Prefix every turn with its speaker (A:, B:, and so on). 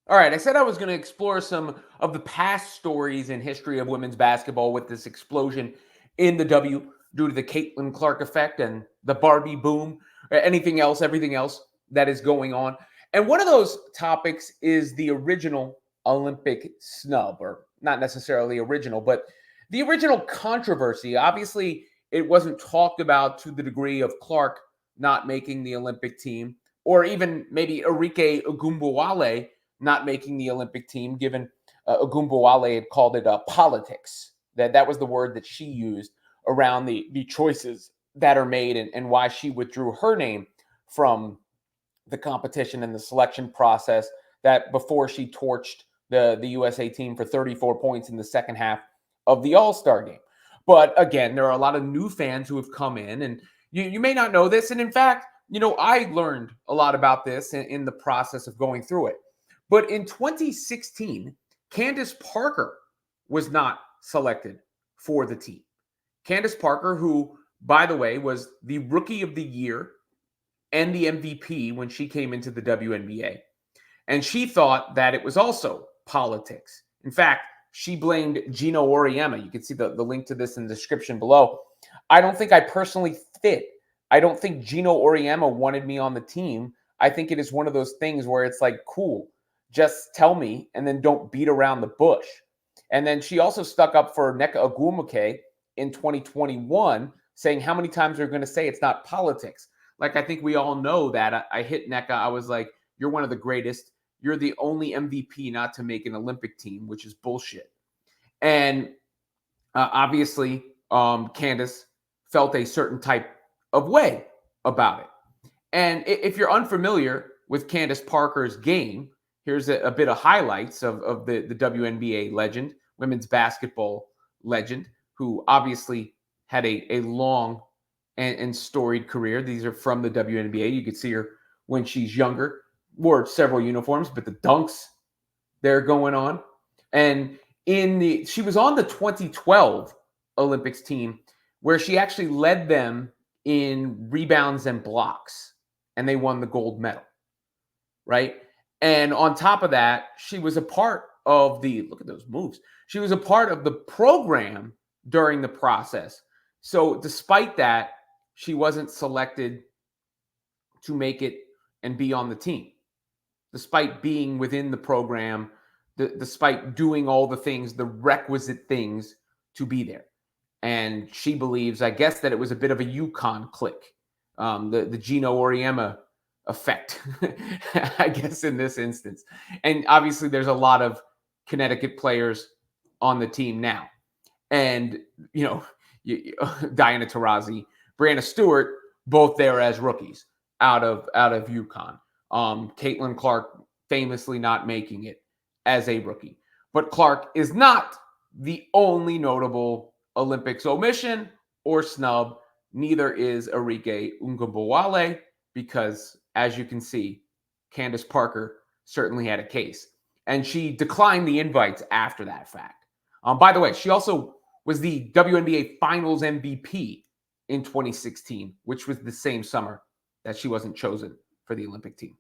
A: All right, I said I was going to explore some of the past stories in history of women's basketball with this explosion in the W due to the Caitlin Clark effect and the Barbie boom, or anything else, everything else that is going on. And one of those topics is the original Olympic snub, or not necessarily original, but the original controversy. Obviously, it wasn't talked about to the degree of Clark not making the Olympic team, or even maybe Arike Ogunbowale not making the Olympic team, given Ogunbowale had called it politics. That was the word that she used around the choices that are made, and why she withdrew her name from the competition and the selection process, that before she torched the USA team for 34 points in the second half of the All-Star game. But again, there are a lot of new fans who have come in, and you may not know this. And in fact, I learned a lot about this in the process of going through it. But in 2016, Candace Parker was not selected for the team. Candace Parker, who, by the way, was the Rookie of the Year and the MVP when she came into the WNBA. And she thought that it was also politics. In fact, she blamed Gino Auriemma. You can see the link to this in the description below. I don't think I personally fit. I don't think Gino Auriemma wanted me on the team. I think it is one of those things where it's like, cool, just tell me and then don't beat around the bush. And then she also stuck up for Nneka Ogwumike in 2021, saying, how many times are we going to say it's not politics? Like, I think we all know that. I hit Nneka. I was like, you're one of the greatest. You're the only MVP not to make an Olympic team, which is bullshit. And obviously, Candace felt a certain type of way about it. And if you're unfamiliar with Candace Parker's game, here's a bit of highlights of the WNBA legend, women's basketball legend, who obviously had a long and storied career. These are from the WNBA. You can see her when she's younger, wore several uniforms, but the dunks they're going on. And she was on the 2012 Olympics team, where she actually led them in rebounds and blocks, and they won the gold medal, right? And on top of that, she was a part of look at those moves. She was a part of the program during the process. So despite that, she wasn't selected to make it and be on the team, despite being within the program, despite doing all the things, the requisite things to be there. And she believes, I guess, that it was a bit of a UConn click, the Gino Auriemma effect, I guess, in this instance. And obviously, there's a lot of Connecticut players on the team now. And, Diana Taurasi, Brianna Stewart, both there as rookies out of UConn. Caitlin Clark famously not making it as a rookie. But Clark is not the only notable Olympics omission or snub. Neither is Arike Ogunbowale, because, as you can see, Candace Parker certainly had a case. And she declined the invites after that fact. By the way, she also was the WNBA Finals MVP in 2016, which was the same summer that she wasn't chosen for the Olympic team.